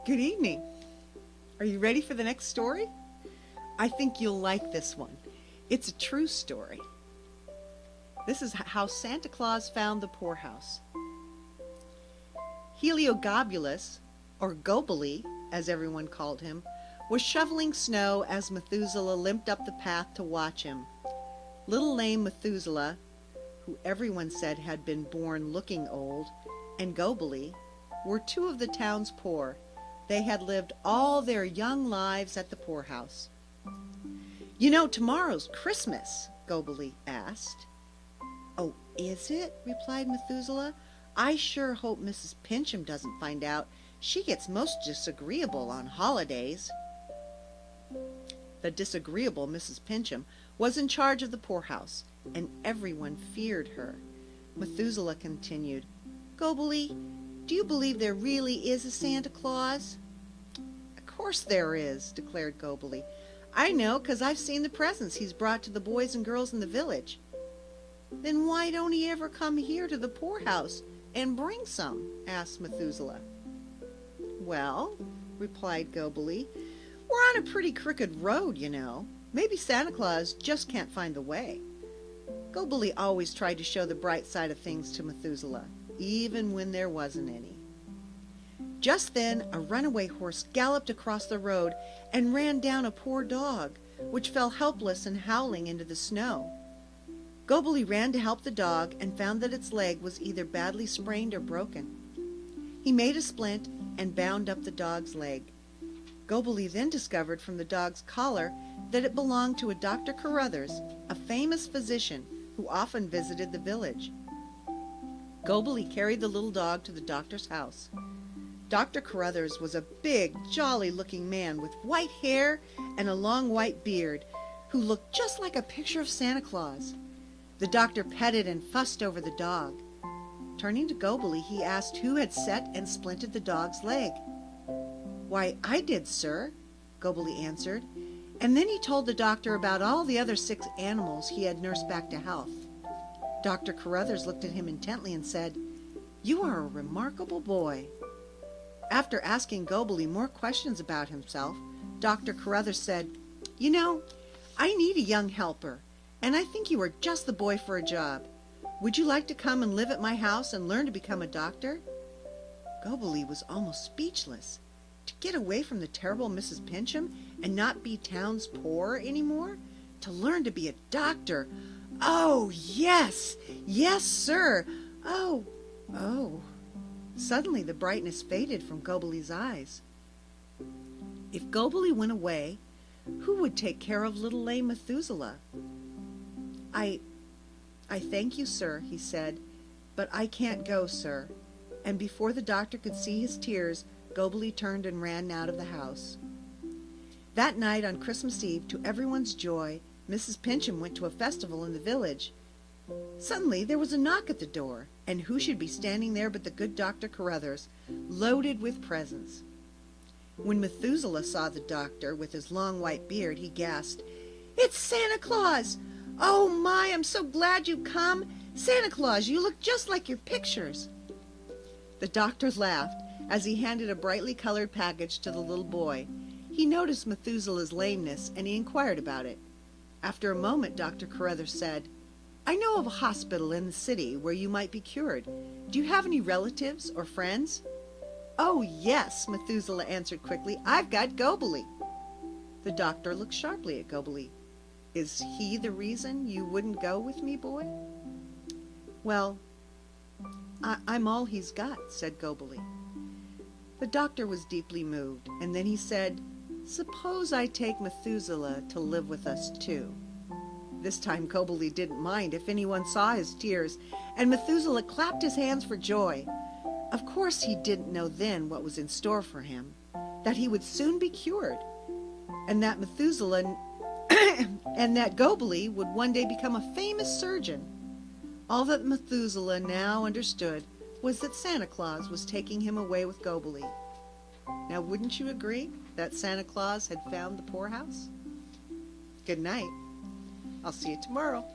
Good evening. Are you ready for the next story? I think you'll like this one. It's a true story. This is how Santa Claus found the poorhouse. Heliogobulus, or Gobeli, as everyone called him, was shoveling snow as Methuselah limped up the path to watch him. Little lame Methuselah, who everyone said had been born looking old, and Gobeli were two of the town's poor. They had lived all their young lives at the poorhouse. "You know, tomorrow's Christmas," Gobeli asked. "Oh, is it?" replied Methuselah. "I sure hope Mrs. Pincham doesn't find out. She gets most disagreeable on holidays." The disagreeable Mrs. Pincham was in charge of the poorhouse, and everyone feared her. Methuselah continued, "Gobeli, do you believe there really is a Santa Claus?" "Of course there is," declared Gobeli. "I know, 'cause I've seen the presents he's brought to the boys and girls in the village." "Then why don't he ever come here to the poorhouse and bring some?" asked Methuselah. "Well," replied Gobeli, "we're on a pretty crooked road, you know. Maybe Santa Claus just can't find the way." Gobeli always tried to show the bright side of things to Methuselah, even when there wasn't any. Just then a runaway horse galloped across the road and ran down a poor dog, which fell helpless and howling into the snow. Gobeli ran to help the dog and found that its leg was either badly sprained or broken. He made a splint and bound up the dog's leg. Gobeli then discovered from the dog's collar that it belonged to a Dr. Carruthers, a famous physician who often visited the village. Gobeli carried the little dog to the doctor's house. Dr. Carruthers was a big, jolly-looking man with white hair and a long white beard, who looked just like a picture of Santa Claus. The doctor petted and fussed over the dog. Turning to Gobeli, he asked who had set and splinted the dog's leg. "Why, I did, sir," Gobeli answered, and then he told the doctor about all the other 6 animals he had nursed back to health. Dr. Carruthers looked at him intently and said, "You are a remarkable boy." After asking Gobeli more questions about himself, Dr. Carruthers said, "You know, I need a young helper, and I think you are just the boy for a job. Would you like to come and live at my house and learn to become a doctor?" Gobeli was almost speechless. To get away from the terrible Mrs. Pincham and not be town's poor anymore? To learn to be a doctor? "Oh, yes! Yes, sir! Oh, oh!" Suddenly the brightness faded from Gobeli's eyes. If Gobeli went away, who would take care of little lame Methuselah? I thank you, sir," he said, "but I can't go, sir." And before the doctor could see his tears, Gobeli turned and ran out of the house. That night on Christmas Eve, to everyone's joy, Mrs. Pincham went to a festival in the village. Suddenly there was a knock at the door, and who should be standing there but the good Dr. Carruthers, loaded with presents. When Methuselah saw the doctor with his long white beard, he gasped, "It's Santa Claus! Oh my, I'm so glad you come! Santa Claus, you look just like your pictures!" The doctor laughed as he handed a brightly colored package to the little boy. He noticed Methuselah's lameness, and he inquired about it. After a moment, Dr. Carruthers said, "I know of a hospital in the city where you might be cured. Do you have any relatives or friends?" "Oh, yes," Methuselah answered quickly. "I've got Gobeli." The doctor looked sharply at Gobeli. "Is he the reason you wouldn't go with me, boy?" "Well, I'm all he's got," said Gobeli. The doctor was deeply moved, and then he said, "Suppose I take Methuselah to live with us too." This time Gobeli didn't mind if anyone saw his tears, and Methuselah clapped his hands for joy. Of course he didn't know then what was in store for him, that he would soon be cured, and that Methuselah and that Gobeli would one day become a famous surgeon. All that Methuselah now understood was that Santa Claus was taking him away with Gobeli. Now, wouldn't you agree that Santa Claus had found the poorhouse? Good night. I'll see you tomorrow.